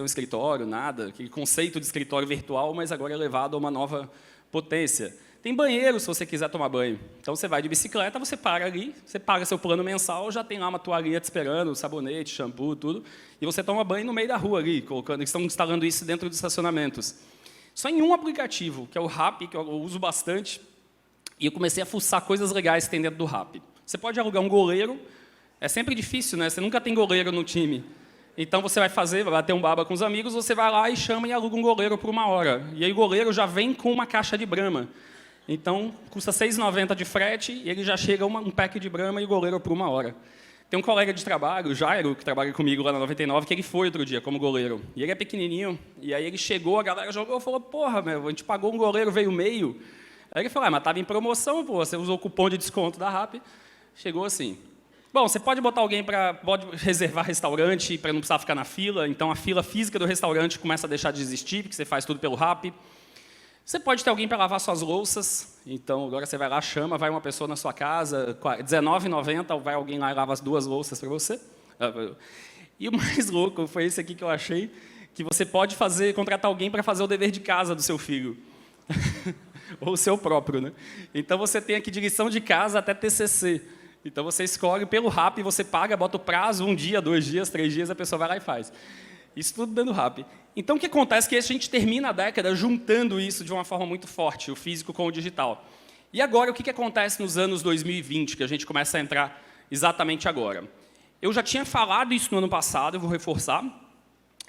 escritório, nada. Aquele conceito de escritório virtual, mas agora é levado a uma nova potência. Tem banheiro, se você quiser tomar banho. Então, você vai de bicicleta, você para ali, você paga seu plano mensal, já tem lá uma toalhinha te esperando, sabonete, shampoo, tudo, e você toma banho no meio da rua ali, colocando, estão instalando isso dentro dos estacionamentos. Só em um aplicativo, que é o Rappi, que eu uso bastante, e eu comecei a fuçar coisas legais que tem dentro do Rappi. Você pode alugar um goleiro, é sempre difícil, né? Você nunca tem goleiro no time. Então, você vai bater um baba com os amigos, você vai lá e chama e aluga um goleiro por 1 hora. E aí o goleiro já vem com uma caixa de Brahma. Então, custa R$ 6,90 de frete, e ele já chega um pack de Brahma e o goleiro por 1 hora. Tem um colega de trabalho, o Jairo, que trabalha comigo lá na 99, que ele foi outro dia como goleiro. E ele é pequenininho, e aí ele chegou, a galera jogou e falou, porra, meu, a gente pagou um goleiro, veio meio. Aí ele falou, mas estava em promoção, pô, você usou o cupom de desconto da Rappi. Chegou assim. Bom, você pode botar alguém pode reservar restaurante para não precisar ficar na fila, então a fila física do restaurante começa a deixar de existir, porque você faz tudo pelo Rappi. Você pode ter alguém para lavar suas louças, então agora você vai lá, chama, vai uma pessoa na sua casa, R$19,90, vai alguém lá e lava as 2 louças para você. E o mais louco foi esse aqui que eu achei, que você pode contratar alguém para fazer o dever de casa do seu filho. Ou o seu próprio, né? Então você tem aqui de lição de casa até TCC. Então você escolhe pelo Rappi, você paga, bota o prazo, 1 dia, 2 dias, 3 dias, a pessoa vai lá e faz. Isso tudo dando Rappi. Então, o que acontece é que a gente termina a década juntando isso de uma forma muito forte, o físico com o digital. E agora, o que acontece nos anos 2020, que a gente começa a entrar exatamente agora? Eu já tinha falado isso no ano passado, eu vou reforçar,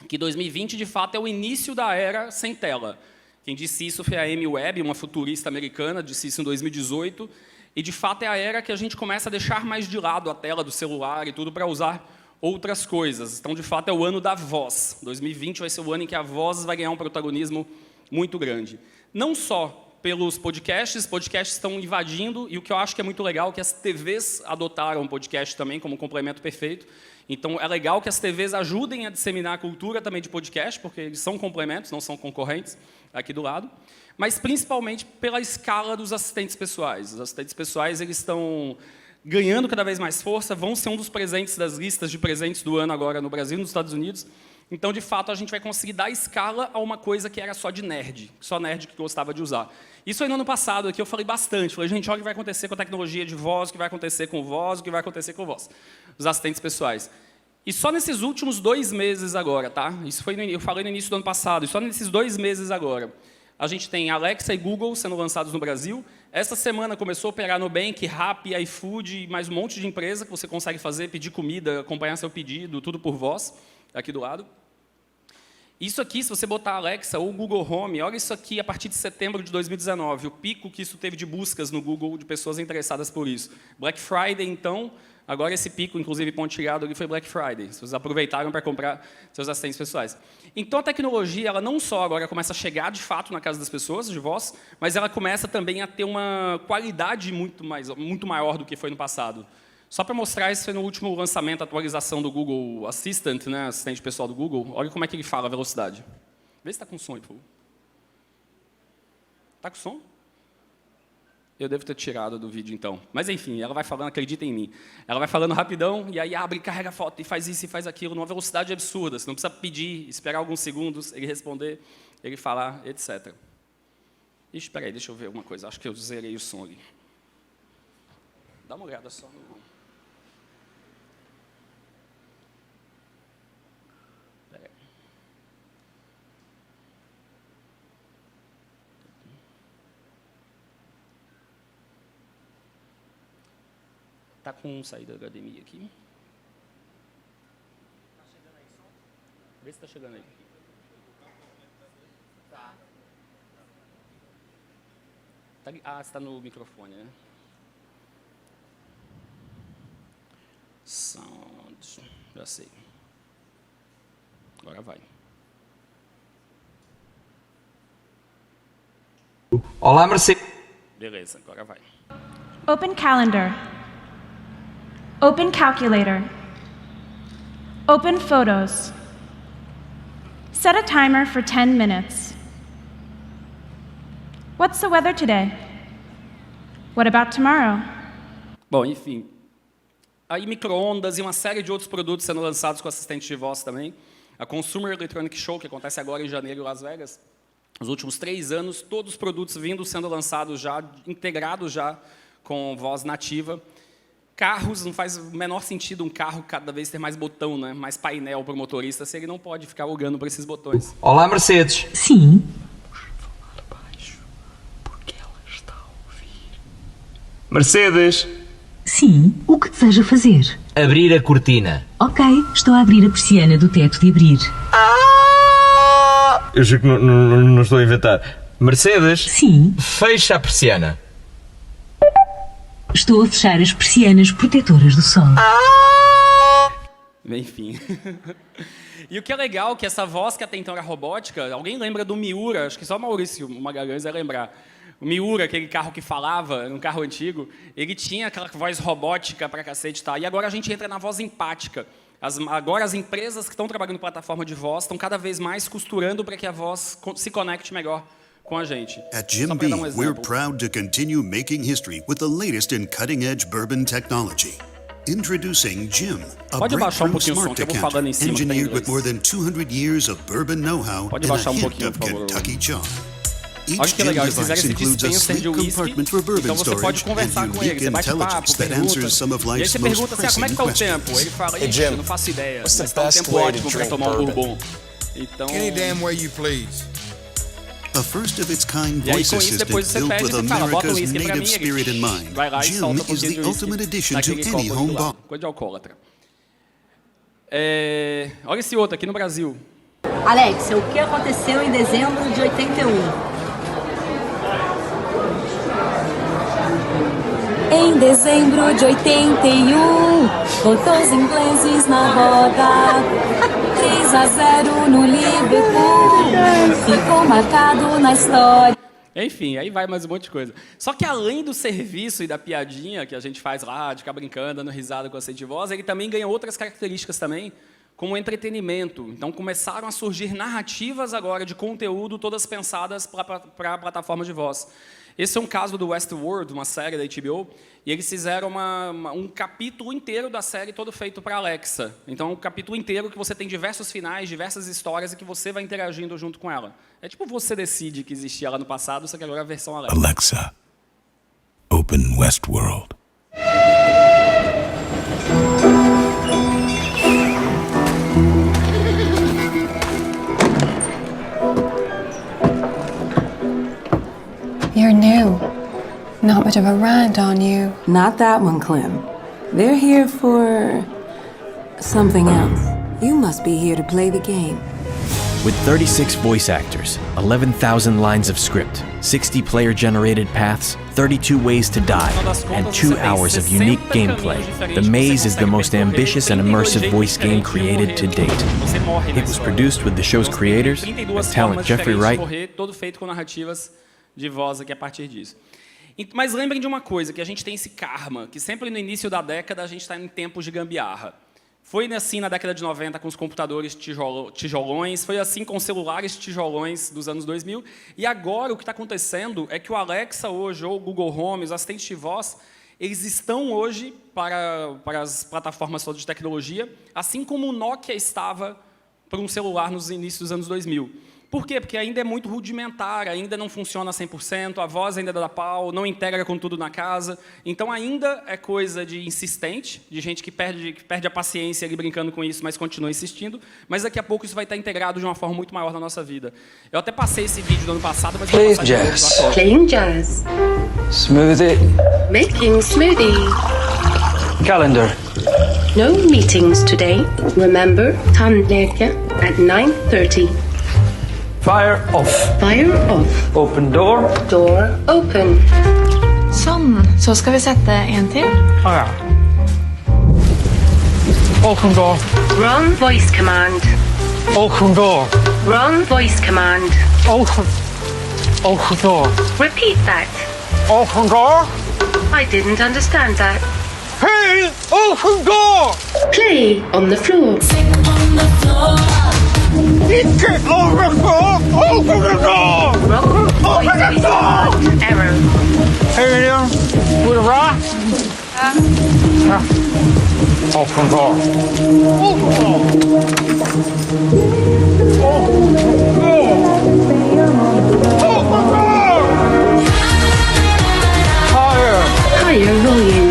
que 2020, de fato, é o início da era sem tela. Quem disse isso foi a Amy Webb, uma futurista americana, disse isso em 2018, e, de fato, é a era que a gente começa a deixar mais de lado a tela do celular e tudo para usar outras coisas. Então, de fato, é o ano da voz. 2020 vai ser o ano em que a voz vai ganhar um protagonismo muito grande. Não só pelos podcasts estão invadindo, e o que eu acho que é muito legal é que as TVs adotaram o podcast também como um complemento perfeito. Então, é legal que as TVs ajudem a disseminar a cultura também de podcast, porque eles são complementos, não são concorrentes, aqui do lado. Mas, principalmente, pela escala dos assistentes pessoais. Os assistentes pessoais eles estão ganhando cada vez mais força, vão ser um dos presentes das listas de presentes do ano agora no Brasil e nos Estados Unidos. Então, de fato, a gente vai conseguir dar escala a uma coisa que era só de nerd, só nerd que gostava de usar. Isso aí no ano passado, aqui eu falei bastante. Falei, gente, olha o que vai acontecer com a tecnologia de voz, o que vai acontecer com voz, o que vai acontecer com voz. Os assistentes pessoais. E só nesses últimos 2 meses agora, tá? Isso foi eu falei no início do ano passado, e só nesses 2 meses agora. A gente tem Alexa e Google sendo lançados no Brasil. Esta semana começou a operar Nubank, Rappi, iFood, mais um monte de empresa que você consegue fazer, pedir comida, acompanhar seu pedido, tudo por voz, aqui do lado. Isso aqui, se você botar Alexa ou Google Home, olha isso aqui a partir de setembro de 2019, o pico que isso teve de buscas no Google de pessoas interessadas por isso. Black Friday, então, agora esse pico, inclusive pontilhado ali, foi Black Friday. Vocês aproveitaram para comprar seus assistentes pessoais. Então, a tecnologia, ela não só agora começa a chegar, de fato, na casa das pessoas, de voz, mas ela começa também a ter uma qualidade muito maior do que foi no passado. Só para mostrar, isso foi no último lançamento, a atualização do Google Assistant, né, assistente pessoal do Google. Olha como é que ele fala a velocidade. Vê se está com som aí, por favor. Está com som? Eu devo ter tirado do vídeo, então. Mas, enfim, ela vai falando, acredita em mim. Ela vai falando rapidão, e aí abre, carrega a foto, e faz isso, e faz aquilo, numa velocidade absurda. Você não precisa pedir, esperar alguns segundos, ele responder, ele falar, etc. Ixi, espera aí, deixa eu ver alguma coisa. Acho que eu zerei o som ali. Dá uma olhada só no... Está com saída da HDMI aqui. Está chegando aí som? Vê se está chegando aí. Tá. Ah, está no microfone, né? Sound. Já sei. Agora vai. Olá, Mercedes. Beleza, agora vai. Open calendar. Open calculator. Open photos. Set a timer for 10 minutes. What's the weather today? What about tomorrow? Bom, enfim. Aí micro-ondas e uma série de outros produtos sendo lançados com assistente de voz também. A Consumer Electronic Show, que acontece agora em janeiro em Las Vegas, nos últimos 3 anos, todos os produtos sendo lançados já, integrados já com voz nativa. Carros, não faz o menor sentido um carro cada vez ter mais botão, né? Mais painel para o motorista, se ele não pode ficar olhando para esses botões. Olá, Mercedes. Sim. Mercedes. Sim. O que deseja fazer? Abrir a cortina. Ok, estou a abrir a persiana do teto de abrir. Eu juro que não estou a inventar. Mercedes. Sim. Fecha a persiana. Estou a fechar as persianas protetoras do sol. Enfim. E o que é legal é que essa voz que até então era robótica, alguém lembra do Miura? Acho que só o Maurício Magalhães vai lembrar. O Miura, aquele carro que falava, um carro antigo, ele tinha aquela voz robótica pra cacete, tá? E agora a gente entra na voz empática. Agora as empresas que estão trabalhando em plataforma de voz estão cada vez mais costurando para que a voz se conecte melhor com a gente. At Jim Beam, we're proud to continue making history with the latest in cutting-edge bourbon technology. Introducing Jim, a breakthrough smart decanter engineered with more than 200 years of bourbon know-how and a hint of Kentucky charm. Olha que legal, eles fizeram esse dispenser de whisky, então você pode conversar com ele, você bate papo, pergunta, e aí você pergunta assim, como é que tá o tempo? Ele fala, ixi, eu não faço ideia, mas tá um tempo ótimo para tomar um bourbon. Então... Any damn way you please. A first of its kind voice assistant built with America's native spirit in mind, Jim is the ultimate addition to any home bar. Coisa de alcoólatra. Olha esse outro aqui no Brasil. Alexa, o que aconteceu em dezembro de 81? Em dezembro de 81, botou os ingleses na roda. 3-0 no Liverpool, ficou marcado na história. Enfim, aí vai mais um monte de coisa. Só que além do serviço e da piadinha que a gente faz lá, de ficar brincando, dando risada com a de voz, ele também ganha outras características também, como entretenimento. Então começaram a surgir narrativas agora de conteúdo, todas pensadas para plataformas de voz. Esse é um caso do Westworld, uma série da HBO, e eles fizeram um capítulo inteiro da série todo feito para Alexa. Então, é um capítulo inteiro que você tem diversos finais, diversas histórias e que você vai interagindo junto com ela. É tipo Você Decide, que existia lá no passado, só que agora é a versão Alexa. Alexa, open Westworld. You're new. Not much of a rant on you. Not that one, Clem. They're here for something else. You must be here to play the game. With 36 voice actors, 11,000 lines of script, 60 player-generated paths, 32 ways to die, and 2 hours of unique gameplay, The Maze is the most ambitious and immersive voice game created to date. It was produced with the show's creators and talent Jeffrey Wright. Todo feito com narrativas de voz aqui a partir disso. Mas lembrem de uma coisa, que a gente tem esse karma, que sempre no início da década a gente está em tempos de gambiarra. Foi assim na década de 90 com os computadores tijolões, foi assim com os celulares tijolões dos anos 2000, e agora o que está acontecendo é que o Alexa hoje, ou o Google Home, os assistentes de voz, eles estão hoje para as plataformas todas de tecnologia, assim como o Nokia estava para um celular nos inícios dos anos 2000. Por quê? Porque ainda é muito rudimentar, ainda não funciona 100%, a voz ainda dá pau, não integra com tudo na casa. Então, ainda é coisa de insistente, de gente que perde a paciência ali brincando com isso, mas continua insistindo. Mas daqui a pouco isso vai estar integrado de uma forma muito maior na nossa vida. Eu até passei esse vídeo do ano passado, mas vou passar de novo. Playing jazz. Smoothie. Making smoothie. Calendar. No meetings today. Remember, tandläkare at 9:30. Fire off. Fire off. Open door. Door open. Så ska vi sätta en till. Ja. Open door. Wrong voice command. Open door. Wrong voice command. Open door. Repeat that. Open door. I didn't understand that. Hey, open door. Play on the floor. Get over the door. Open the door. Wrong voice command. Error. Hey, with a rock. Off control. Higher volume.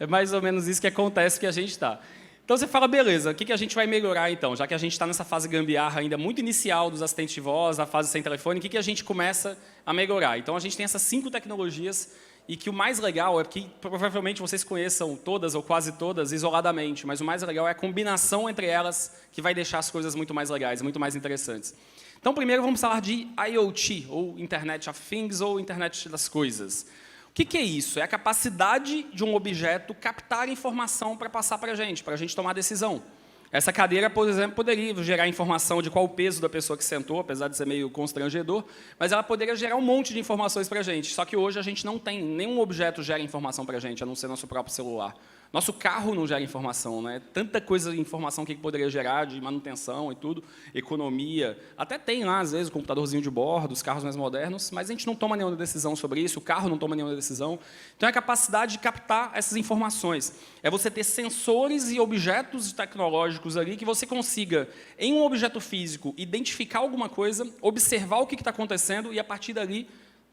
É mais ou menos isso que acontece que a gente está. Então você fala, beleza, o que a gente vai melhorar então? Já que a gente está nessa fase gambiarra ainda muito inicial dos assistentes de voz, a fase sem telefone, o que a gente começa a melhorar? Então a gente tem essas 5 tecnologias e que o mais legal é que provavelmente vocês conheçam todas ou quase todas isoladamente, mas o mais legal é a combinação entre elas que vai deixar as coisas muito mais legais, muito mais interessantes. Então primeiro vamos falar de IoT, ou Internet of Things, ou Internet das Coisas. O que é isso? É a capacidade de um objeto captar informação para passar para a gente tomar decisão. Essa cadeira, por exemplo, poderia gerar informação de qual o peso da pessoa que sentou, apesar de ser meio constrangedor, mas ela poderia gerar um monte de informações para a gente. Só que hoje a gente não tem, nenhum objeto gera informação para a gente, a não ser nosso próprio celular. Nosso carro não gera informação, né? Tanta coisa de informação que poderia gerar, de manutenção e tudo, economia. Até tem lá, às vezes, o computadorzinho de bordo, os carros mais modernos, mas a gente não toma nenhuma decisão sobre isso, o carro não toma nenhuma decisão. Então, é a capacidade de captar essas informações. É você ter sensores e objetos tecnológicos ali que você consiga, em um objeto físico, identificar alguma coisa, observar o que está acontecendo e, a partir dali,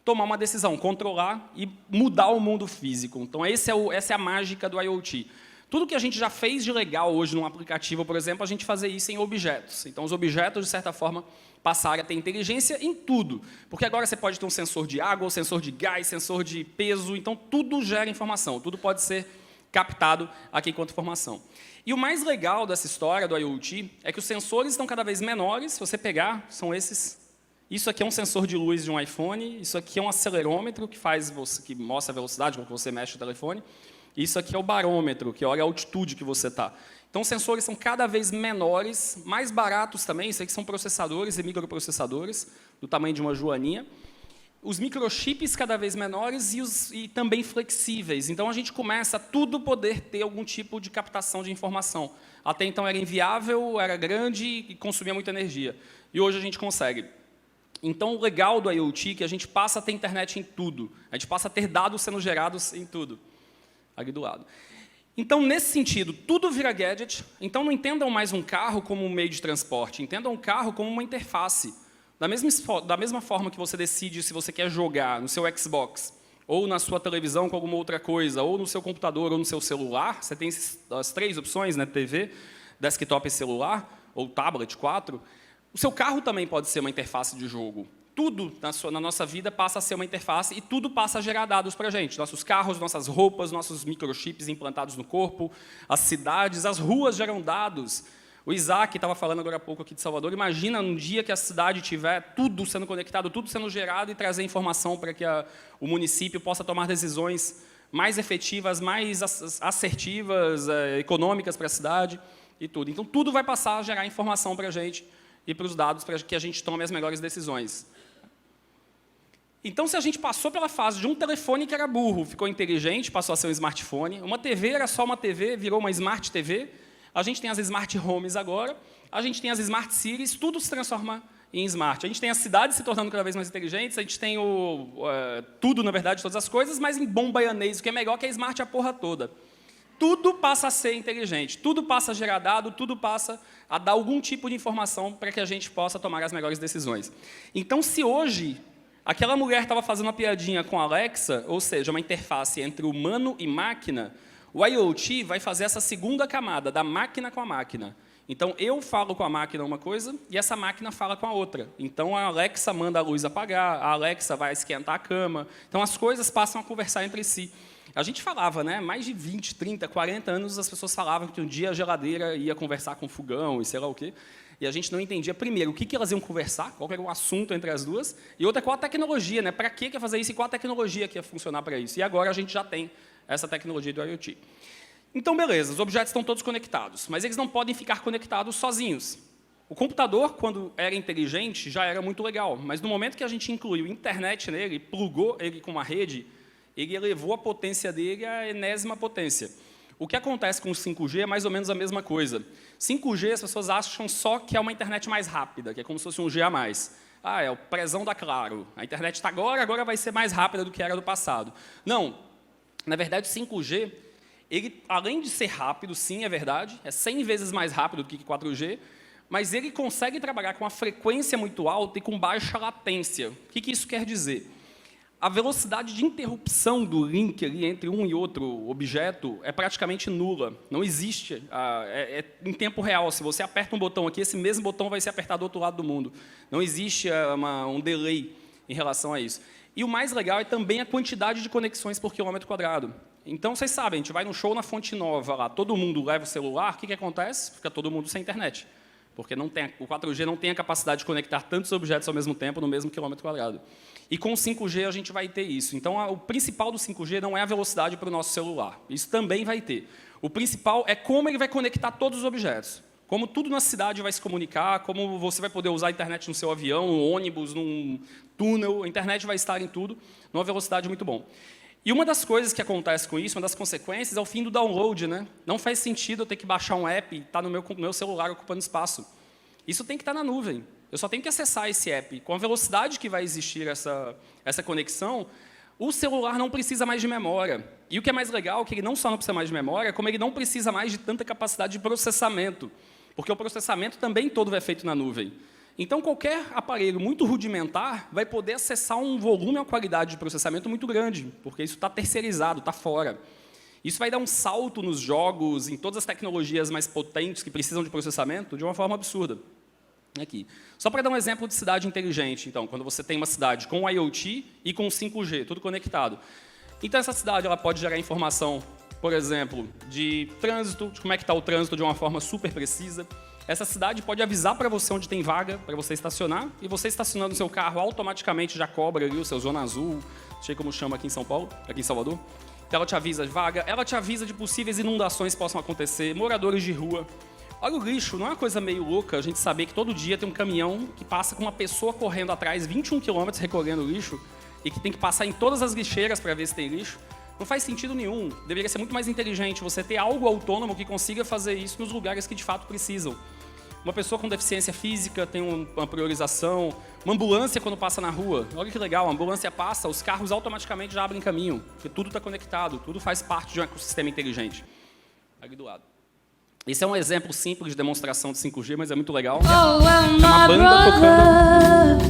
tomar uma decisão, controlar e mudar o mundo físico. Então, essa é a mágica do IoT. Tudo que a gente já fez de legal hoje num aplicativo, por exemplo, a gente fazer isso em objetos. Então, os objetos, de certa forma, passaram a ter inteligência em tudo. Porque agora você pode ter um sensor de água, um sensor de gás, sensor de peso. Então, tudo gera informação. Tudo pode ser captado aqui enquanto informação. E o mais legal dessa história do IoT é que os sensores estão cada vez menores. Se você pegar, são esses. Isso aqui é um sensor de luz de um iPhone, isso aqui é um acelerômetro que mostra a velocidade com que você mexe o telefone, e isso aqui é o barômetro, que olha a altitude que você está. Então, os sensores são cada vez menores, mais baratos também, isso aqui são processadores e microprocessadores, do tamanho de uma joaninha. Os microchips cada vez menores e também flexíveis. Então, a gente começa a tudo poder ter algum tipo de captação de informação. Até então era inviável, era grande e consumia muita energia. E hoje a gente consegue. Então, o legal do IoT é que a gente passa a ter internet em tudo. A gente passa a ter dados sendo gerados em tudo. Ali do lado. Então, nesse sentido, tudo vira gadget. Então, não entendam mais um carro como um meio de transporte. Entendam um carro como uma interface. Da mesma forma que você decide se você quer jogar no seu Xbox, ou na sua televisão com alguma outra coisa, ou no seu computador, ou no seu celular, você tem as 3 opções, né? TV, desktop e celular, ou tablet, 4. O seu carro também pode ser uma interface de jogo. Tudo na nossa vida passa a ser uma interface e tudo passa a gerar dados para a gente. Nossos carros, nossas roupas, nossos microchips implantados no corpo, as cidades, as ruas geram dados. O Isaac estava falando agora há pouco aqui de Salvador. Imagina um dia que a cidade tiver tudo sendo conectado, tudo sendo gerado e trazer informação para que o município possa tomar decisões mais efetivas, mais assertivas, econômicas para a cidade e tudo. Então, tudo vai passar a gerar informação para a gente e para os dados para que a gente tome as melhores decisões. Então, se a gente passou pela fase de um telefone que era burro, ficou inteligente, passou a ser um smartphone, uma TV era só uma TV, virou uma Smart TV, a gente tem as Smart Homes agora, a gente tem as Smart Cities, tudo se transforma em Smart. A gente tem as cidades se tornando cada vez mais inteligentes, a gente tem tudo, na verdade, todas as coisas, mas em bom baianês, o que é melhor que a Smart a porra toda. Tudo passa a ser inteligente, tudo passa a gerar dado, tudo passa a dar algum tipo de informação para que a gente possa tomar as melhores decisões. Então, se hoje aquela mulher estava fazendo uma piadinha com a Alexa, ou seja, uma interface entre humano e máquina, o IoT vai fazer essa segunda camada, da máquina com a máquina. Então, eu falo com a máquina uma coisa e essa máquina fala com a outra. Então, a Alexa manda a luz apagar, a Alexa vai esquentar a cama. Então, as coisas passam a conversar entre si. A gente falava, né? Mais de 20, 30, 40 anos as pessoas falavam que um dia a geladeira ia conversar com o fogão e sei lá o quê. E a gente não entendia, primeiro, o que elas iam conversar, qual era o assunto entre as duas, e outra, qual a tecnologia, né? Para que fazer isso e qual a tecnologia que ia funcionar para isso. E agora a gente já tem essa tecnologia do IoT. Então, beleza, os objetos estão todos conectados, mas eles não podem ficar conectados sozinhos. O computador, quando era inteligente, já era muito legal, mas no momento que a gente incluiu internet nele, plugou ele com uma rede, ele elevou a potência dele à enésima potência. O que acontece com o 5G é mais ou menos a mesma coisa. 5G, as pessoas acham só que é uma internet mais rápida, que é como se fosse um G a mais. Ah, é o prezão da Claro. A internet está agora vai ser mais rápida do que era do passado. Não. Na verdade, o 5G, ele, além de ser rápido, sim, é verdade, é 100 vezes mais rápido do que 4G, mas ele consegue trabalhar com uma frequência muito alta e com baixa latência. O que isso quer dizer? A velocidade de interrupção do link ali entre um e outro objeto é praticamente nula. Não existe em tempo real. Se você aperta um botão aqui, esse mesmo botão vai ser apertado do outro lado do mundo. Não existe um delay em relação a isso. E o mais legal é também a quantidade de conexões por quilômetro quadrado. Então, vocês sabem, a gente vai num show na Fonte Nova, lá, todo mundo leva o celular, o que acontece? Fica todo mundo sem internet. Porque o 4G não tem a capacidade de conectar tantos objetos ao mesmo tempo no mesmo quilômetro quadrado. E com o 5G a gente vai ter isso. Então, o principal do 5G não é a velocidade para o nosso celular. Isso também vai ter. O principal é como ele vai conectar todos os objetos. Como tudo na cidade vai se comunicar, como você vai poder usar a internet no seu avião, no ônibus, num túnel, a internet vai estar em tudo, numa velocidade muito bom. E uma das coisas que acontece com isso, uma das consequências, é o fim do download, né? Não faz sentido eu ter que baixar um app e estar no meu celular ocupando espaço. Isso tem que estar na nuvem. Eu só tenho que acessar esse app. Com a velocidade que vai existir essa conexão, o celular não precisa mais de memória. E o que é mais legal é que ele não só não precisa mais de memória, como ele não precisa mais de tanta capacidade de processamento. Porque o processamento também todo é feito na nuvem. Então, qualquer aparelho muito rudimentar vai poder acessar um volume e uma qualidade de processamento muito grande, porque isso está terceirizado, está fora. Isso vai dar um salto nos jogos, em todas as tecnologias mais potentes que precisam de processamento, de uma forma absurda. Aqui. Só para dar um exemplo de cidade inteligente, então, quando você tem uma cidade com IoT e com 5G, tudo conectado. Então, essa cidade ela pode gerar informação, por exemplo, de trânsito, de como é que está o trânsito de uma forma super precisa. Essa cidade pode avisar para você onde tem vaga para você estacionar, e você estacionando o seu carro automaticamente já cobra ali o seu zona azul, não sei como chama aqui em São Paulo, aqui em Salvador. Então ela te avisa de vaga, ela te avisa de possíveis inundações que possam acontecer, moradores de rua. Olha o lixo, não é uma coisa meio louca a gente saber que todo dia tem um caminhão que passa com uma pessoa correndo atrás 21 km recolhendo lixo e que tem que passar em todas as lixeiras para ver se tem lixo. Não faz sentido nenhum. Deveria ser muito mais inteligente você ter algo autônomo que consiga fazer isso nos lugares que de fato precisam. Uma pessoa com deficiência física tem uma priorização. Uma ambulância, quando passa na rua, olha que legal, a ambulância passa, os carros automaticamente já abrem caminho, porque tudo está conectado, tudo faz parte de um ecossistema inteligente. Ali do lado. Esse é um exemplo simples de demonstração de 5G, mas é muito legal. É uma banda tocando.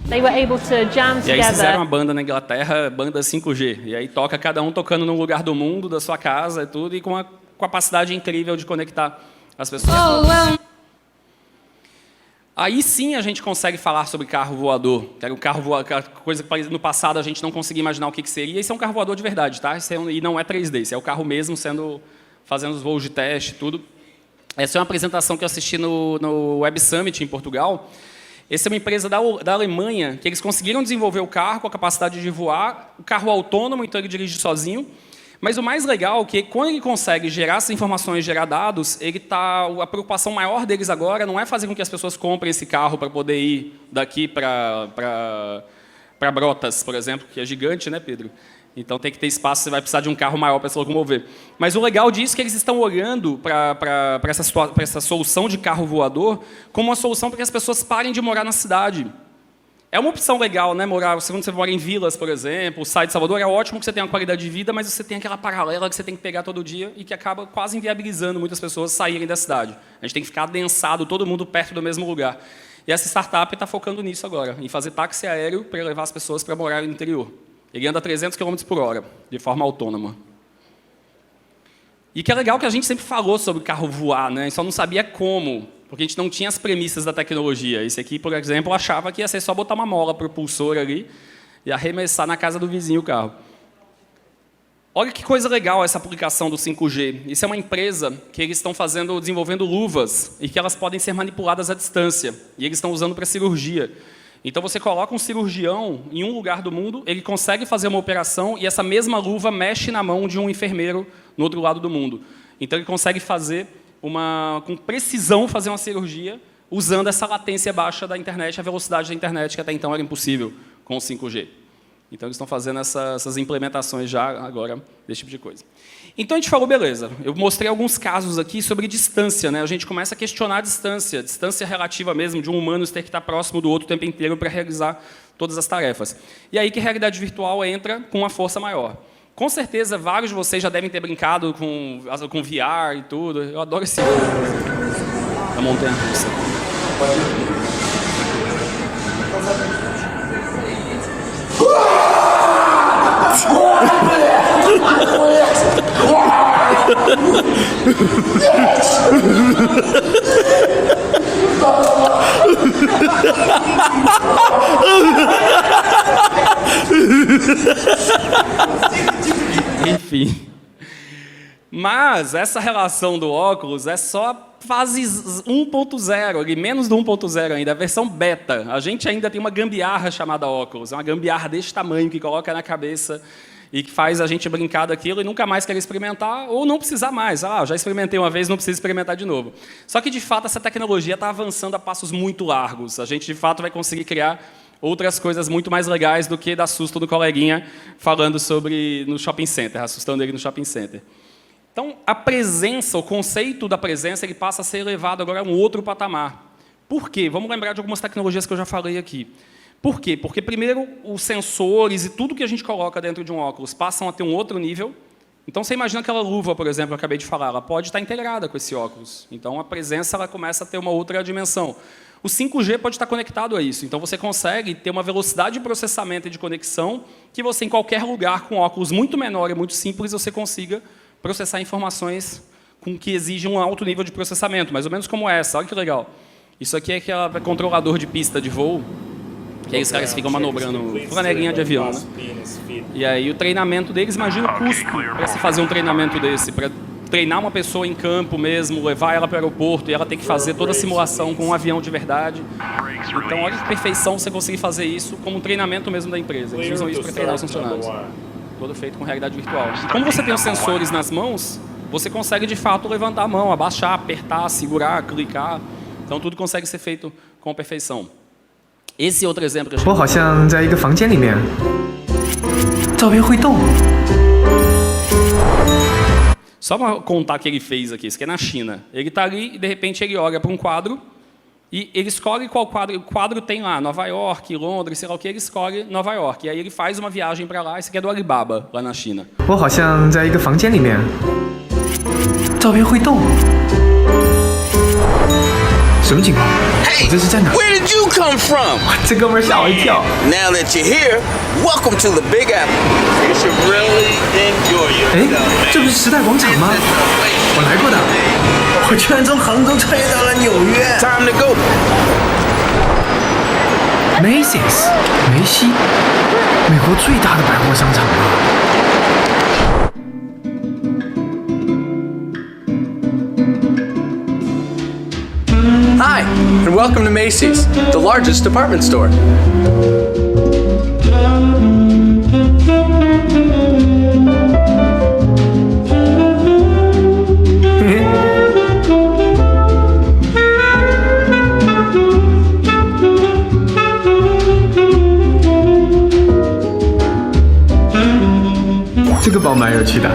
They were able to jam together. E aí fizeram uma banda na Inglaterra, banda 5G. E aí toca cada um tocando num lugar do mundo, da sua casa e tudo, e com uma capacidade incrível de conectar as pessoas todas. Aí sim a gente consegue falar sobre carro voador. Que era um carro voador, coisa que no passado a gente não conseguia imaginar o que seria. Esse é um carro voador de verdade, tá? E não é 3D, esse é o carro mesmo fazendo os voos de teste e tudo. Essa é uma apresentação que eu assisti no Web Summit em Portugal. Essa é uma empresa da Alemanha, que eles conseguiram desenvolver o carro com a capacidade de voar, o carro autônomo, então ele dirige sozinho. Mas o mais legal é que, quando ele consegue gerar essas informações, gerar dados, a preocupação maior deles agora não é fazer com que as pessoas comprem esse carro para poder ir daqui para Brotas, por exemplo, que é gigante, né, Pedro? Então tem que ter espaço, você vai precisar de um carro maior para se locomover. Mas o legal disso é que eles estão olhando para essa solução de carro voador como uma solução para que as pessoas parem de morar na cidade. É uma opção legal, né, morar, quando você mora em vilas, por exemplo, sai de Salvador, é ótimo que você tenha uma qualidade de vida, mas você tem aquela paralela que você tem que pegar todo dia e que acaba quase inviabilizando muitas pessoas saírem da cidade. A gente tem que ficar adensado, todo mundo perto do mesmo lugar. E essa startup está focando nisso agora, em fazer táxi aéreo para levar as pessoas para morar no interior. Ele anda a 300 km por hora, de forma autônoma. E que é legal que a gente sempre falou sobre carro voar, né? Só não sabia como, porque a gente não tinha as premissas da tecnologia. Esse aqui, por exemplo, achava que ia ser só botar uma mola propulsora ali e arremessar na casa do vizinho o carro. Olha que coisa legal essa aplicação do 5G. Isso é uma empresa que eles estão desenvolvendo luvas e que elas podem ser manipuladas à distância. E eles estão usando para cirurgia. Então, você coloca um cirurgião em um lugar do mundo, ele consegue fazer uma operação e essa mesma luva mexe na mão de um enfermeiro no outro lado do mundo. Então, ele consegue fazer com precisão, fazer uma cirurgia usando essa latência baixa da internet, a velocidade da internet, que até então era impossível com o 5G. Então, eles estão fazendo essas implementações já agora desse tipo de coisa. Então, a gente falou, beleza, eu mostrei alguns casos aqui sobre distância, né? A gente começa a questionar a distância relativa mesmo, de um humano ter que estar próximo do outro o tempo inteiro para realizar todas as tarefas. E aí que a realidade virtual entra com uma força maior. Com certeza, vários de vocês já devem ter brincado com VR e tudo. Eu adoro esse jogo da montanha-russa. Enfim. Mas essa relação do óculos é só fase 1.0, ali, menos do 1.0 ainda, a versão beta. A gente ainda tem uma gambiarra chamada óculos. É uma gambiarra desse tamanho que coloca na cabeça e que faz a gente brincar daquilo e nunca mais querer experimentar ou não precisar mais. Ah, já experimentei uma vez, não preciso experimentar de novo. Só que, de fato, essa tecnologia está avançando a passos muito largos. A gente, de fato, vai conseguir criar outras coisas muito mais legais do que dar susto no coleguinha falando sobre no shopping center, assustando ele no shopping center. Então, a presença, o conceito da presença, ele passa a ser elevado agora a um outro patamar. Por quê? Vamos lembrar de algumas tecnologias que eu já falei aqui. Por quê? Porque, primeiro, os sensores e tudo que a gente coloca dentro de um óculos passam a ter um outro nível. Então, você imagina aquela luva, por exemplo, que eu acabei de falar, ela pode estar integrada com esse óculos. Então, a presença ela começa a ter uma outra dimensão. O 5G pode estar conectado a isso. Então, você consegue ter uma velocidade de processamento e de conexão que você, em qualquer lugar, com óculos muito menor e muito simples, você consiga processar informações com que exigem um alto nível de processamento, mais ou menos como essa. Olha que legal. Isso aqui é aquele controlador de pista de voo, que aí os caras ficam manobrando flanelinha de avião, né? E aí o treinamento deles, imagina o custo para se fazer um treinamento desse, para treinar uma pessoa em campo mesmo, levar ela para o aeroporto e ela ter que fazer toda a simulação com um avião de verdade. Então, olha que perfeição você conseguir fazer isso como um treinamento mesmo da empresa. Eles usam isso para treinar os funcionários. Todo feito com realidade virtual. E como você tem os sensores nas mãos, você consegue, de fato, levantar a mão, abaixar, apertar, segurar, clicar. Então, tudo consegue ser feito com perfeição. Esse outro exemplo que eu achei... Só para contar o que ele fez aqui, isso aqui é na China. Ele está ali e, de repente, ele olha para um quadro e ele escolhe qual quadro. O quadro tem lá Nova York, Londres, sei lá o que, ele escolhe Nova York. E aí ele faz uma viagem para lá, isso aqui é do Alibaba, lá na China. Hey, where did you come from? Now that you're here, welcome to the Big Apple. You should really enjoy yourself. 这不是时代广场吗？我来过的，我居然从杭州飞到了纽约。Time to go. Macy's， 梅西，美国最大的百货商场吧。Hi, and welcome to Macy's, the largest department store. This 包蛮有趣的。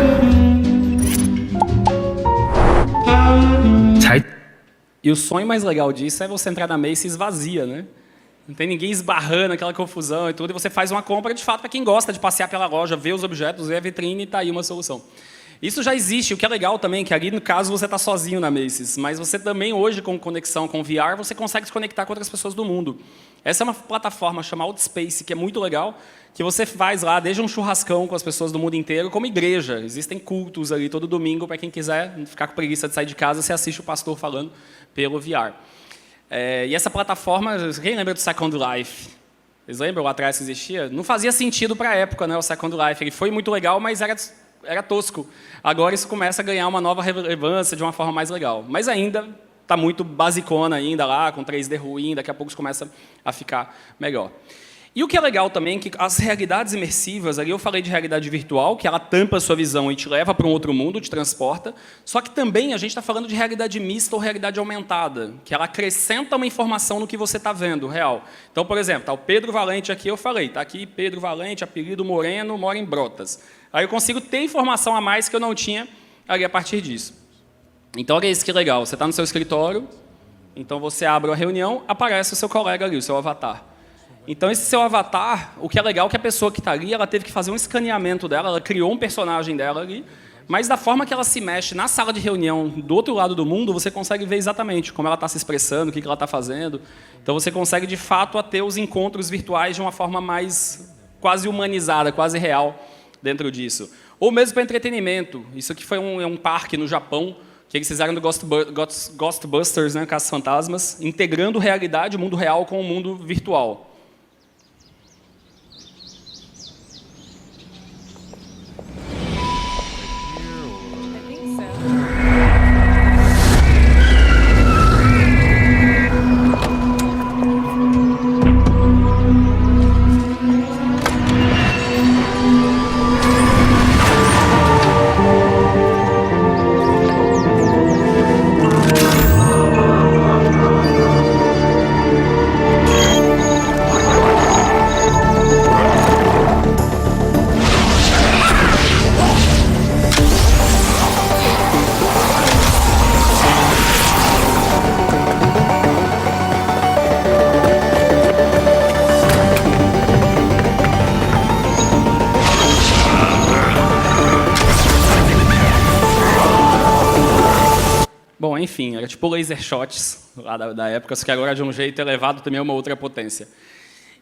E o sonho mais legal disso é você entrar na Macy's vazia, né? Não tem ninguém esbarrando, aquela confusão e tudo, e você faz uma compra, de fato, para quem gosta de passear pela loja, ver os objetos, ver a vitrine, e está aí uma solução. Isso já existe, o que é legal também, que ali, no caso, você está sozinho na Macy's, mas você também, hoje, com conexão com VR, você consegue se conectar com outras pessoas do mundo. Essa é uma plataforma chamada Outspace, que é muito legal, que você faz lá, desde um churrascão com as pessoas do mundo inteiro, como igreja. Existem cultos ali todo domingo, para quem quiser ficar com preguiça de sair de casa, você assiste o pastor falando pelo VR. E essa plataforma, quem lembra do Second Life? Vocês lembram lá atrás que existia? Não fazia sentido para a época, né, o Second Life. Ele foi muito legal, mas era tosco. Agora isso começa a ganhar uma nova relevância de uma forma mais legal. Mas ainda está muito basicona ainda lá, com 3D ruim, daqui a pouco isso começa a ficar melhor. E o que é legal também é que as realidades imersivas, ali eu falei de realidade virtual, que ela tampa a sua visão e te leva para um outro mundo, te transporta, só que também a gente está falando de realidade mista ou realidade aumentada, que ela acrescenta uma informação no que você está vendo, real. Então, por exemplo, está o Pedro Valente aqui, eu falei, está aqui Pedro Valente, apelido Moreno, mora em Brotas. Aí eu consigo ter informação a mais que eu não tinha ali a partir disso. Então, olha isso que legal, você está no seu escritório, então você abre uma reunião, aparece o seu colega ali, o seu avatar. Então, esse seu avatar, o que é legal é que a pessoa que está ali, ela teve que fazer um escaneamento dela, ela criou um personagem dela ali, mas da forma que ela se mexe na sala de reunião do outro lado do mundo, você consegue ver exatamente como ela está se expressando, o que ela está fazendo. Então, você consegue, de fato, ter os encontros virtuais de uma forma mais quase humanizada, quase real dentro disso. Ou mesmo para entretenimento. Isso aqui foi um parque no Japão, que eles fizeram do Ghostbusters, né, Caça-Fantasmas, integrando realidade, o mundo real com o mundo virtual. Bom, enfim, era tipo laser shots lá da época, só que agora de um jeito elevado também é uma outra potência.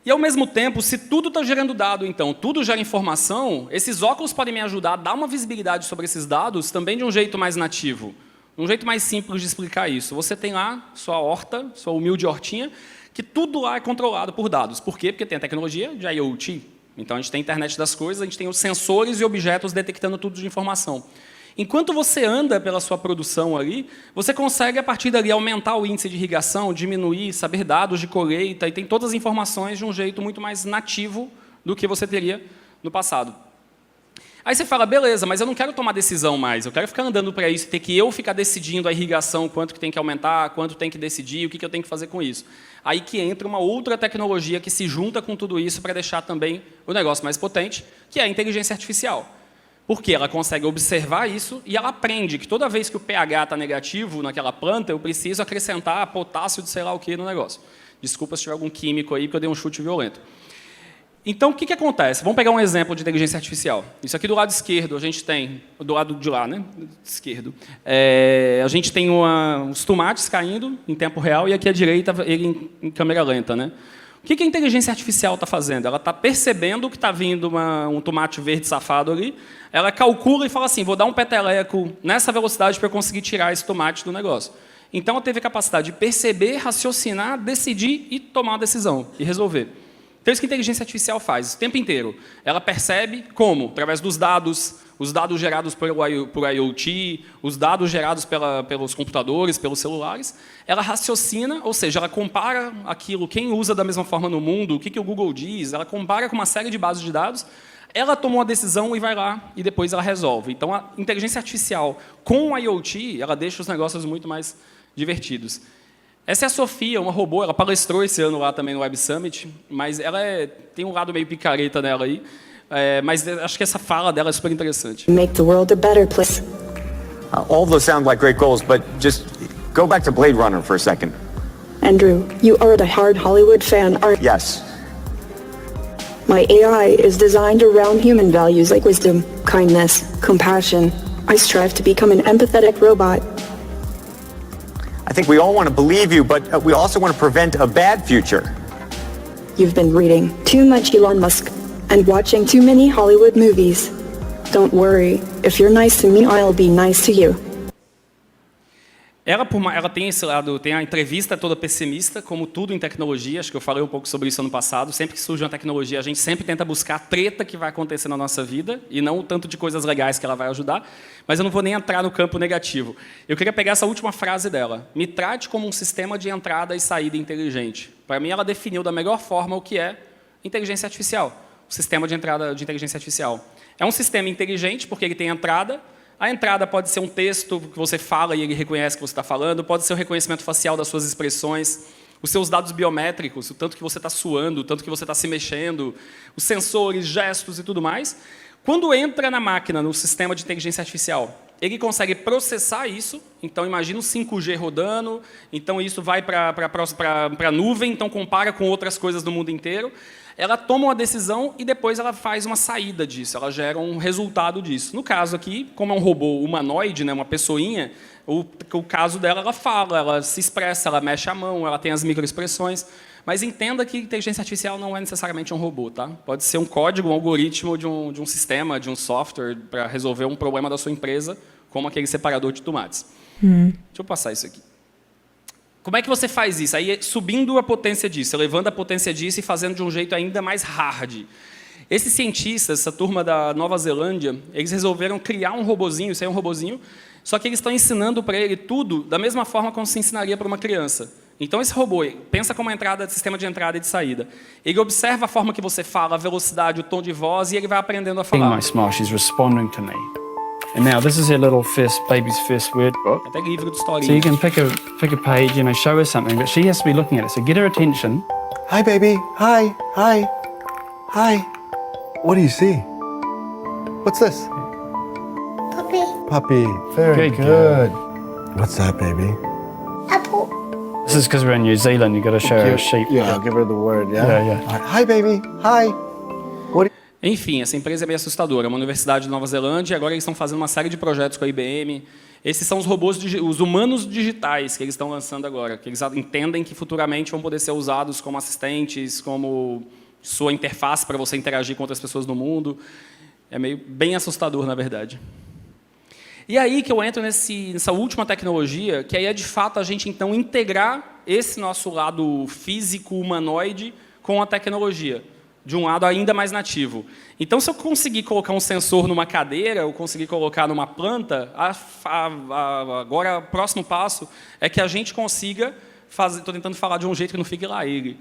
E, ao mesmo tempo, se tudo está gerando dado, então, tudo gera informação, esses óculos podem me ajudar a dar uma visibilidade sobre esses dados também de um jeito mais nativo, um jeito mais simples de explicar isso. Você tem lá sua horta, sua humilde hortinha, que tudo lá é controlado por dados. Por quê? Porque tem a tecnologia de IoT. Então, a gente tem a internet das coisas, a gente tem os sensores e objetos detectando tudo de informação. Enquanto você anda pela sua produção ali, você consegue, a partir dali, aumentar o índice de irrigação, diminuir, saber dados de colheita, e tem todas as informações de um jeito muito mais nativo do que você teria no passado. Aí você fala, beleza, mas eu não quero tomar decisão mais, eu quero ficar andando para isso, ter que eu ficar decidindo a irrigação, quanto que tem que aumentar, quanto tem que decidir, o que eu tenho que fazer com isso. Aí que entra uma outra tecnologia que se junta com tudo isso para deixar também o negócio mais potente, que é a inteligência artificial. Porque ela consegue observar isso e ela aprende que toda vez que o pH está negativo naquela planta, eu preciso acrescentar potássio de sei lá o que no negócio. Desculpa se tiver algum químico aí, porque eu dei um chute violento. Então, o que acontece? Vamos pegar um exemplo de inteligência artificial. Isso aqui do lado esquerdo, a gente tem, do lado de lá, né? Esquerdo, a gente tem os tomates caindo em tempo real e aqui à direita ele em câmera lenta, né? O que a inteligência artificial está fazendo? Ela está percebendo que está vindo um tomate verde safado ali, ela calcula e fala assim, vou dar um peteleco nessa velocidade para eu conseguir tirar esse tomate do negócio. Então, ela teve a capacidade de perceber, raciocinar, decidir e tomar uma decisão e resolver. Então, isso que a inteligência artificial faz o tempo inteiro. Ela percebe como? Através dos dados, os dados gerados por IoT, os dados gerados pelos computadores, pelos celulares. Ela raciocina, ou seja, ela compara aquilo, quem usa da mesma forma no mundo, o que o Google diz, ela compara com uma série de bases de dados, ela tomou a decisão e vai lá, e depois ela resolve. Então, a inteligência artificial com o IoT, ela deixa os negócios muito mais divertidos. Essa é a Sofia, uma robô, ela palestrou esse ano lá também no Web Summit, mas ela tem um lado meio picareta nela aí, mas acho que essa fala dela é super interessante. Make the world a better place. All those sound like great goals, but just go back to Blade Runner for a second. Andrew, you are a hard Hollywood fan, aren't you? Yes. My AI is designed around human values like wisdom, kindness, compassion. I strive to become an empathetic robot. I think we all want to believe you, but we also want to prevent a bad future. You've been reading too much Elon Musk and watching too many Hollywood movies. Don't worry, if you're nice to me, I'll be nice to you. Ela tem esse lado, tem a entrevista toda pessimista, como tudo em tecnologia, acho que eu falei um pouco sobre isso ano passado, sempre que surge uma tecnologia, a gente sempre tenta buscar a treta que vai acontecer na nossa vida, e não o tanto de coisas legais que ela vai ajudar, mas eu não vou nem entrar no campo negativo. Eu queria pegar essa última frase dela, me trate como um sistema de entrada e saída inteligente. Para mim, ela definiu da melhor forma o que é Inteligência artificial, o sistema de entrada de inteligência artificial. É um sistema inteligente, porque ele tem entrada. A entrada pode ser um texto que você fala e ele reconhece que você está falando, pode ser o reconhecimento facial das suas expressões, os seus dados biométricos, o tanto que você está suando, o tanto que você está se mexendo, os sensores, gestos e tudo mais. Quando entra na máquina, no sistema de inteligência artificial, ele consegue processar isso. Então, imagina o 5G rodando, então isso vai para a nuvem, então compara com outras coisas do mundo inteiro. Ela toma uma decisão e depois ela faz uma saída disso, ela gera um resultado disso. No caso aqui, como é um robô humanoide, né, uma pessoinha, o caso dela, ela fala, ela se expressa, ela mexe a mão, ela tem as microexpressões. Mas entenda que inteligência artificial não é necessariamente um robô, tá? Pode ser um código, um algoritmo de um sistema, de um software para resolver um problema da sua empresa, como aquele separador de tomates. Deixa eu passar isso aqui. Como é que você faz isso? Aí subindo a potência disso, elevando a potência disso e fazendo de um jeito ainda mais hard. Esses cientistas, essa turma da Nova Zelândia, eles resolveram criar um robozinho, isso aí é um robozinho, só que eles estão ensinando para ele tudo da mesma forma como se ensinaria para uma criança. Então, esse robô, pensa como sistema de entrada e de saída. Ele observa a forma que você fala, a velocidade, o tom de voz, e ele vai aprendendo a falar. My smile, she's responding to me. And now this is her little baby's first word book. Até livro de historinha. So you can pick a page, show her something, but she has to be looking at it. So get her attention. Hi, baby. Hi. Hi. Hi. What do you see? What's this? Puppy. Puppy. Very good. What's that, baby? Apple. This is because we're in New Zealand. You got to show her a sheep. Yeah, I'll give her the word. Yeah. Hi, baby. Hi. Enfim, essa empresa é bem assustadora. É uma universidade de Nova Zelândia. Agora eles estão fazendo uma série de projetos com a IBM. Esses são os robôs, os humanos digitais que eles estão lançando agora, que eles entendem que futuramente vão poder ser usados como assistentes, como sua interface para você interagir com outras pessoas no mundo. É bem assustador, na verdade. E aí que eu entro nessa última tecnologia, que aí é de fato a gente então integrar esse nosso lado físico humanoide com a tecnologia, de um lado ainda mais nativo. Então, se eu conseguir colocar um sensor numa cadeira, eu conseguir colocar numa planta, agora o próximo passo é que a gente consiga fazer, estou tentando falar de um jeito que não fique lá ele,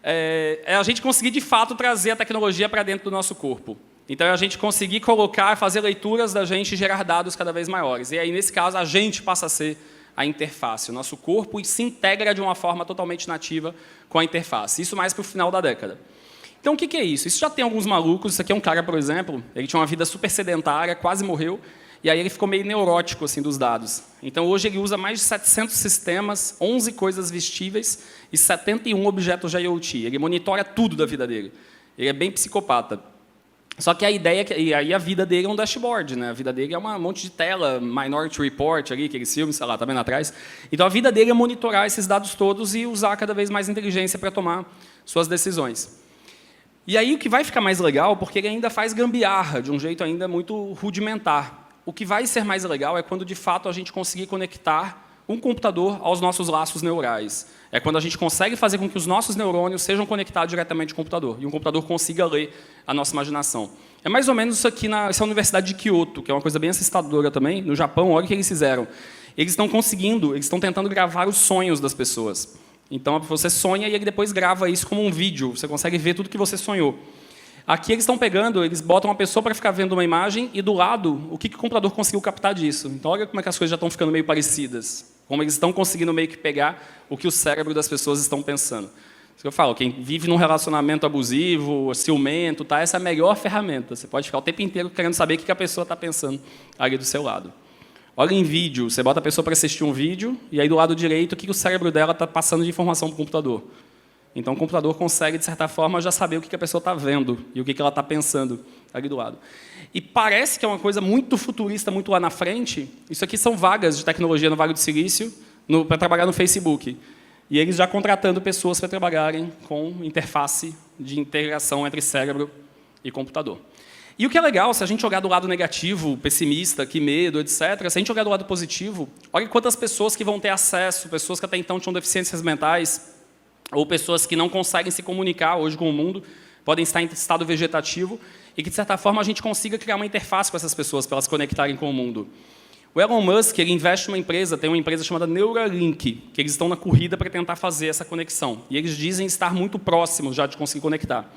é a gente conseguir de fato trazer a tecnologia para dentro do nosso corpo. Então, a gente conseguir colocar, fazer leituras da gente e gerar dados cada vez maiores. E aí, nesse caso, a gente passa a ser a interface, o nosso corpo, e se integra de uma forma totalmente nativa com a interface. Isso mais para o final da década. Então, o que é isso? Isso já tem alguns malucos. Isso aqui é um cara, por exemplo, ele tinha uma vida super sedentária, quase morreu, e aí ele ficou meio neurótico assim, dos dados. Então, hoje ele usa mais de 700 sistemas, 11 coisas vestíveis e 71 objetos de IoT. Ele monitora tudo da vida dele. Ele é bem psicopata. Só que a ideia é que e aí a vida dele é um dashboard, né? A vida dele é um monte de tela, Minority Report, ali, aqueles filmes, sei lá, tá vendo atrás? Então, a vida dele é monitorar esses dados todos e usar cada vez mais inteligência para tomar suas decisões. E aí o que vai ficar mais legal, porque ele ainda faz gambiarra, de um jeito ainda muito rudimentar. O que vai ser mais legal é quando, de fato, a gente conseguir conectar um computador aos nossos laços neurais. É quando a gente consegue fazer com que os nossos neurônios sejam conectados diretamente ao computador, e um computador consiga ler a nossa imaginação. É mais ou menos isso aqui nessa Universidade de Kyoto, que é uma coisa bem assustadora também. No Japão, olha o que eles fizeram. Eles estão conseguindo, eles estão tentando gravar os sonhos das pessoas. Então, você sonha e ele depois grava isso como um vídeo. Você consegue ver tudo que você sonhou. Aqui eles estão pegando, eles botam uma pessoa para ficar vendo uma imagem e do lado, o que o computador conseguiu captar disso. Então, olha como é que as coisas já estão ficando meio parecidas. Como eles estão conseguindo meio que pegar o que o cérebro das pessoas estão pensando. Isso que eu falo, quem vive num relacionamento abusivo, ciumento, tá, essa é a melhor ferramenta. Você pode ficar o tempo inteiro querendo saber o que a pessoa está pensando ali do seu lado. Olha em vídeo, você bota a pessoa para assistir um vídeo, e aí do lado direito, o que o cérebro dela está passando de informação para o computador. Então, o computador consegue, de certa forma, já saber o que a pessoa está vendo e o que ela está pensando ali do lado. E parece que é uma coisa muito futurista, muito lá na frente. Isso aqui são vagas de tecnologia no Vale do Silício para trabalhar no Facebook. E eles já contratando pessoas para trabalharem com interface de integração entre cérebro e computador. E o que é legal, se a gente jogar do lado negativo, pessimista, que medo, etc., se a gente jogar do lado positivo, olha quantas pessoas que vão ter acesso, pessoas que até então tinham deficiências mentais, ou pessoas que não conseguem se comunicar hoje com o mundo, podem estar em estado vegetativo, e que, de certa forma, a gente consiga criar uma interface com essas pessoas para elas se conectarem com o mundo. O Elon Musk, ele investe numa empresa, tem uma empresa chamada Neuralink, que eles estão na corrida para tentar fazer essa conexão. E eles dizem estar muito próximos já de conseguir conectar.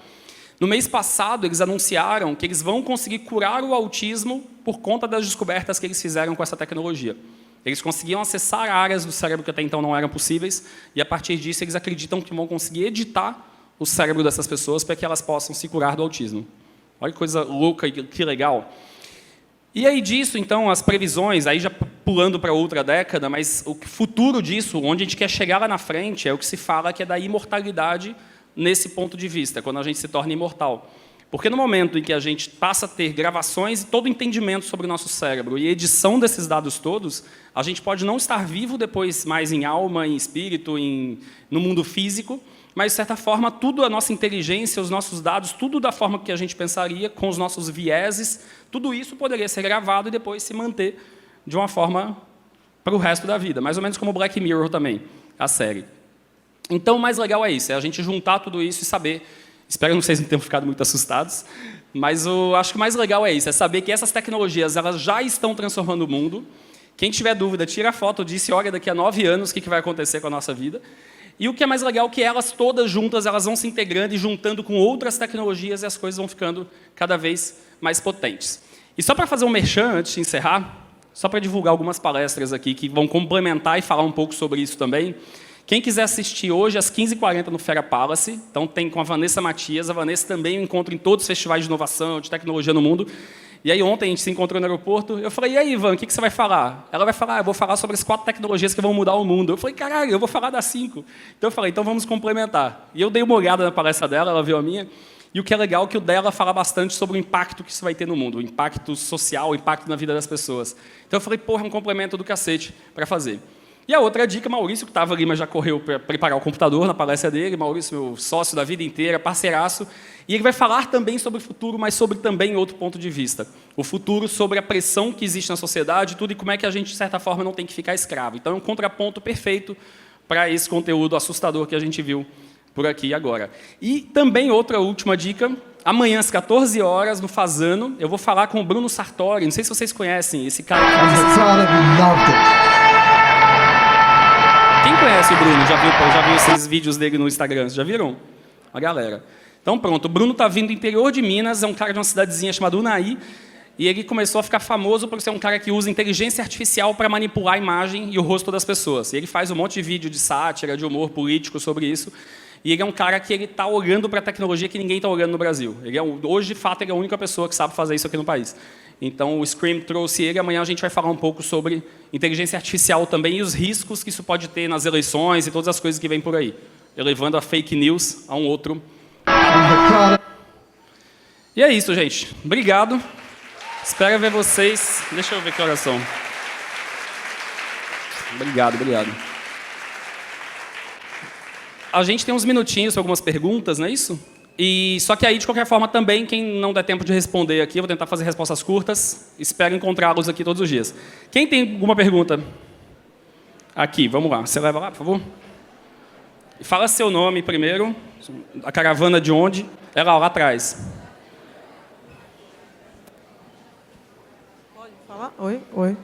No mês passado, eles anunciaram que eles vão conseguir curar o autismo por conta das descobertas que eles fizeram com essa tecnologia. Eles conseguiam acessar áreas do cérebro que até então não eram possíveis, e a partir disso eles acreditam que vão conseguir editar o cérebro dessas pessoas para que elas possam se curar do autismo. Olha que coisa louca e que legal. E aí disso, então, as previsões, aí já pulando para outra década, mas o futuro disso, onde a gente quer chegar lá na frente, é o que se fala que é da imortalidade nesse ponto de vista, quando a gente se torna imortal. Porque no momento em que a gente passa a ter gravações e todo o entendimento sobre o nosso cérebro e edição desses dados todos, a gente pode não estar vivo depois mais em alma, em espírito, no mundo físico, mas, de certa forma, tudo a nossa inteligência, os nossos dados, tudo da forma que a gente pensaria, com os nossos vieses, tudo isso poderia ser gravado e depois se manter de uma forma para o resto da vida. Mais ou menos como Black Mirror também, a série. Então, o mais legal é isso, é a gente juntar tudo isso e saber... Espero que vocês não tenham ficado muito assustados, mas acho que o mais legal é isso, é saber que essas tecnologias elas já estão transformando o mundo. Quem tiver dúvida, tira a foto disso e olha daqui a 9 anos o que vai acontecer com a nossa vida. E o que é mais legal é que elas todas juntas elas vão se integrando e juntando com outras tecnologias e as coisas vão ficando cada vez mais potentes. E só para fazer um merchan, antes de encerrar, só para divulgar algumas palestras aqui que vão complementar e falar um pouco sobre isso também. Quem quiser assistir hoje, às 15h40 no Fera Palace, então tem com a Vanessa Matias. A Vanessa também eu encontro em todos os festivais de inovação, de tecnologia no mundo. E aí ontem a gente se encontrou no aeroporto, eu falei, e aí, Ivan, o que você vai falar? Ela vai falar, eu vou falar sobre as 4 tecnologias que vão mudar o mundo. Eu falei, caralho, eu vou falar das 5. Então eu falei, então vamos complementar. E eu dei uma olhada na palestra dela, ela viu a minha, e o que é legal é que o dela fala bastante sobre o impacto que isso vai ter no mundo, o impacto social, o impacto na vida das pessoas. Então eu falei, porra, é um complemento do cacete para fazer. E a outra dica, Maurício, que estava ali, mas já correu para preparar o computador na palestra dele. Maurício, meu sócio da vida inteira, parceiraço. E ele vai falar também sobre o futuro, mas sobre também outro ponto de vista. O futuro sobre a pressão que existe na sociedade, tudo e como é que a gente, de certa forma, não tem que ficar escravo. Então, é um contraponto perfeito para esse conteúdo assustador que a gente viu por aqui e agora. E também outra última dica. Amanhã, às 14 horas, no Fazano, eu vou falar com o Bruno Sartori. Não sei se vocês conhecem esse cara. Quem conhece o Bruno? Já viu esses vídeos dele no Instagram? Já viram? A galera. Então, pronto. O Bruno está vindo do interior de Minas, é um cara de uma cidadezinha chamada Unai, e ele começou a ficar famoso por ser um cara que usa inteligência artificial para manipular a imagem e o rosto das pessoas. E ele faz um monte de vídeo de sátira, de humor político sobre isso, e ele é um cara que está olhando para a tecnologia que ninguém está olhando no Brasil. Hoje, de fato, ele é a única pessoa que sabe fazer isso aqui no país. Então, o Scream trouxe ele. Amanhã a gente vai falar um pouco sobre inteligência artificial também e os riscos que isso pode ter nas eleições e todas as coisas que vêm por aí, elevando a fake news a um outro. E é isso, gente. Obrigado. Espero ver vocês. Deixa eu ver que horas são. Obrigado. A gente tem uns minutinhos para algumas perguntas, não é isso? E, só que aí, de qualquer forma, também, quem não der tempo de responder aqui, eu vou tentar fazer respostas curtas. Espero encontrá-los aqui todos os dias. Quem tem alguma pergunta? Aqui, vamos lá. Você leva lá, por favor? Fala seu nome primeiro. A caravana de onde? É lá atrás. Pode falar? Oi.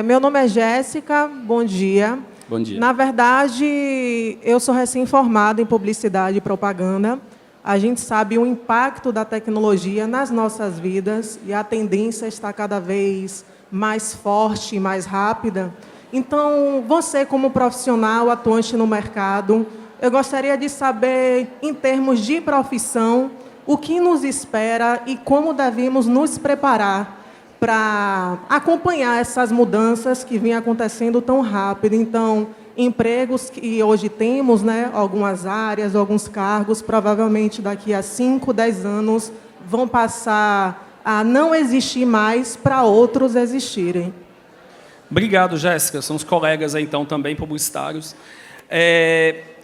Meu nome é Jéssica. Bom dia. Bom dia. Na verdade, eu sou recém-formada em publicidade e propaganda. A gente sabe o impacto da tecnologia nas nossas vidas e a tendência está cada vez mais forte e mais rápida. Então, você, como profissional atuante no mercado, eu gostaria de saber, em termos de profissão, o que nos espera e como devemos nos preparar para acompanhar essas mudanças que vêm acontecendo tão rápido. Então, empregos que hoje temos, né, algumas áreas, alguns cargos, provavelmente daqui a 5, 10 anos, vão passar a não existir mais para outros existirem. Obrigado, Jéssica. São os colegas aí, então, também publicitários.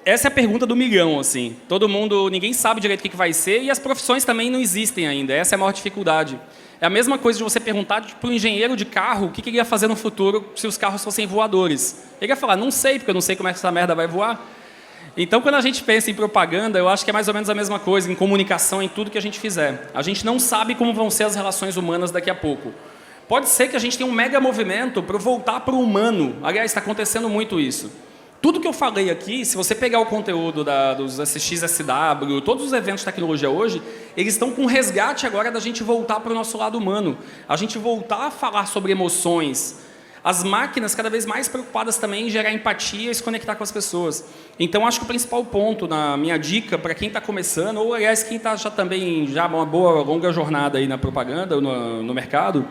Essa é a pergunta do milhão, assim. Todo mundo, ninguém sabe direito o que vai ser e as profissões também não existem ainda. Essa é a maior dificuldade. É a mesma coisa de você perguntar para o engenheiro de carro o que ele ia fazer no futuro se os carros fossem voadores. Ele ia falar, não sei, porque eu não sei como é que essa merda vai voar. Então, quando a gente pensa em propaganda, eu acho que é mais ou menos a mesma coisa, em comunicação, em tudo que a gente fizer. A gente não sabe como vão ser as relações humanas daqui a pouco. Pode ser que a gente tenha um mega movimento para voltar para o humano. Aliás, está acontecendo muito isso. Tudo que eu falei aqui, se você pegar o conteúdo dos SXSW, todos os eventos de tecnologia hoje, eles estão com um resgate agora da gente voltar para o nosso lado humano. A gente voltar a falar sobre emoções. As máquinas cada vez mais preocupadas também em gerar empatia e se conectar com as pessoas. Então, acho que o principal ponto, na minha dica, para quem está começando, ou, aliás, quem está já uma boa, longa jornada aí na propaganda, no mercado,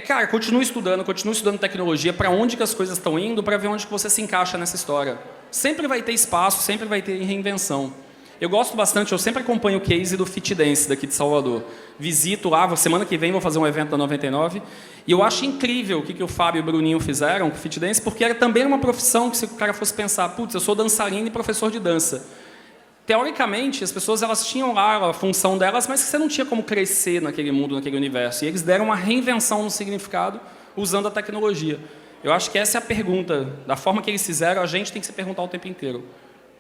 cara, continue estudando tecnologia, para onde que as coisas estão indo, para ver onde que você se encaixa nessa história. Sempre vai ter espaço, sempre vai ter reinvenção. Eu gosto bastante, eu sempre acompanho o case do Fit Dance daqui de Salvador. Visito lá, semana que vem vou fazer um evento da 99, e eu acho incrível o que o Fábio e o Bruninho fizeram com o Fit Dance, porque era também uma profissão que se o cara fosse pensar, putz, eu sou dançarino e professor de dança. Teoricamente, as pessoas elas tinham lá a função delas, mas que você não tinha como crescer naquele mundo, naquele universo. E eles deram uma reinvenção no significado usando a tecnologia. Eu acho que essa é a pergunta. Da forma que eles fizeram, a gente tem que se perguntar o tempo inteiro.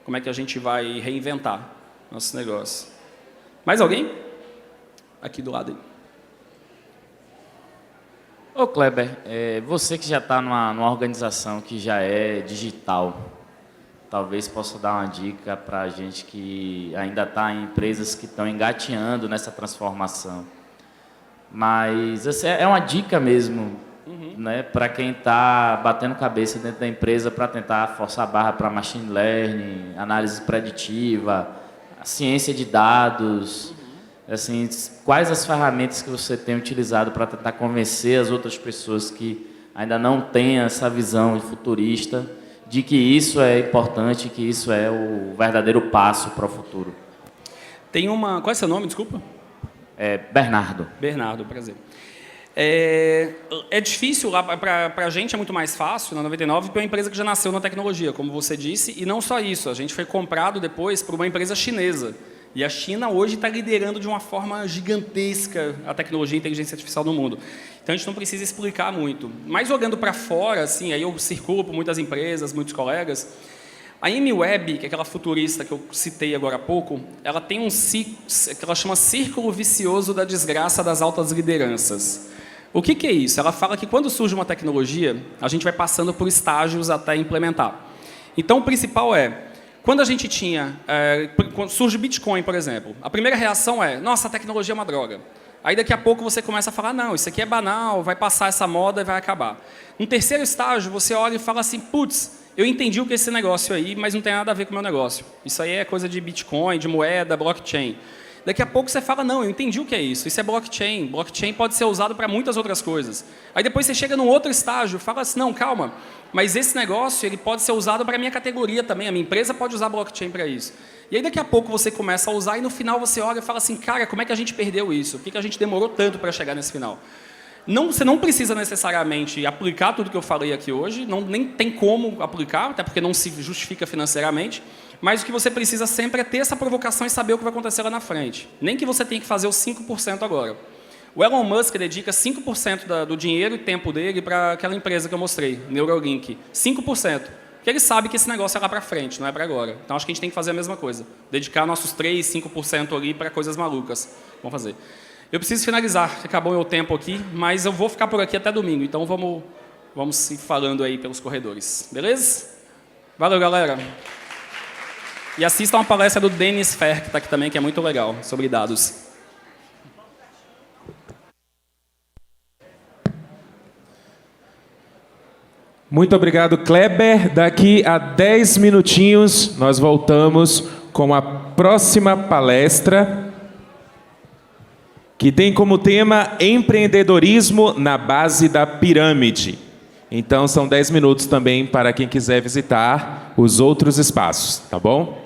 Como é que a gente vai reinventar nosso negócio? Mais alguém? Aqui do lado aí. Ô Kleber, você que já está numa organização que já é digital, talvez possa dar uma dica para a gente que ainda está em empresas que estão engateando nessa transformação. Mas essa é uma dica mesmo, né, para quem está batendo cabeça dentro da empresa para tentar forçar a barra para machine learning, análise preditiva, ciência de dados. Assim, quais as ferramentas que você tem utilizado para tentar convencer as outras pessoas que ainda não têm essa visão futurista de que isso é importante, que isso é o verdadeiro passo para o futuro? Tem uma... Qual é seu nome, desculpa? Bernardo. Bernardo, prazer. É difícil, para a gente é muito mais fácil, na 99, para uma empresa que já nasceu na tecnologia, como você disse, e não só isso, a gente foi comprado depois por uma empresa chinesa. E a China hoje está liderando de uma forma gigantesca a tecnologia e a inteligência artificial no mundo. Então, a gente não precisa explicar muito. Mas, olhando para fora, assim, aí eu circulo por muitas empresas, muitos colegas, a Amy Webb, que é aquela futurista que eu citei agora há pouco, ela tem um ciclo, que ela chama Círculo Vicioso da Desgraça das Altas Lideranças. O que é isso? Ela fala que quando surge uma tecnologia, a gente vai passando por estágios até implementar. Então, o principal quando a gente quando surge o Bitcoin, por exemplo, a primeira reação nossa, a tecnologia é uma droga. Aí, daqui a pouco, você começa a falar, não, isso aqui é banal, vai passar essa moda e vai acabar. No terceiro estágio, você olha e fala assim, putz, eu entendi o que é esse negócio aí, mas não tem nada a ver com o meu negócio. Isso aí é coisa de Bitcoin, de moeda, blockchain. Daqui a pouco você fala, não, eu entendi o que é isso. Isso é blockchain. Blockchain pode ser usado para muitas outras coisas. Aí depois você chega num outro estágio, fala assim, não, calma, mas esse negócio ele pode ser usado para a minha categoria também. A minha empresa pode usar blockchain para isso. E aí daqui a pouco você começa a usar e no final você olha e fala assim, cara, como é que a gente perdeu isso? Por que a gente demorou tanto para chegar nesse final? Você não precisa necessariamente aplicar tudo que eu falei aqui hoje, nem tem como aplicar, até porque não se justifica financeiramente, mas o que você precisa sempre é ter essa provocação e saber o que vai acontecer lá na frente. Nem que você tenha que fazer os 5% agora. O Elon Musk dedica 5% do dinheiro e tempo dele para aquela empresa que eu mostrei, Neuralink. 5%. Porque ele sabe que esse negócio é lá para frente, não é para agora. Então, acho que a gente tem que fazer a mesma coisa. Dedicar nossos 3%, 5% ali para coisas malucas. Vamos fazer. Eu preciso finalizar, acabou o meu tempo aqui, mas eu vou ficar por aqui até domingo. Então, vamos se falando aí pelos corredores. Beleza? Valeu, galera. E assistam a palestra do Dennis Fer, que está aqui também, que é muito legal, sobre dados. Muito obrigado, Kleber. Daqui a 10 minutinhos, nós voltamos com a próxima palestra, que tem como tema empreendedorismo na base da pirâmide. Então, são 10 minutos também para quem quiser visitar os outros espaços, tá bom?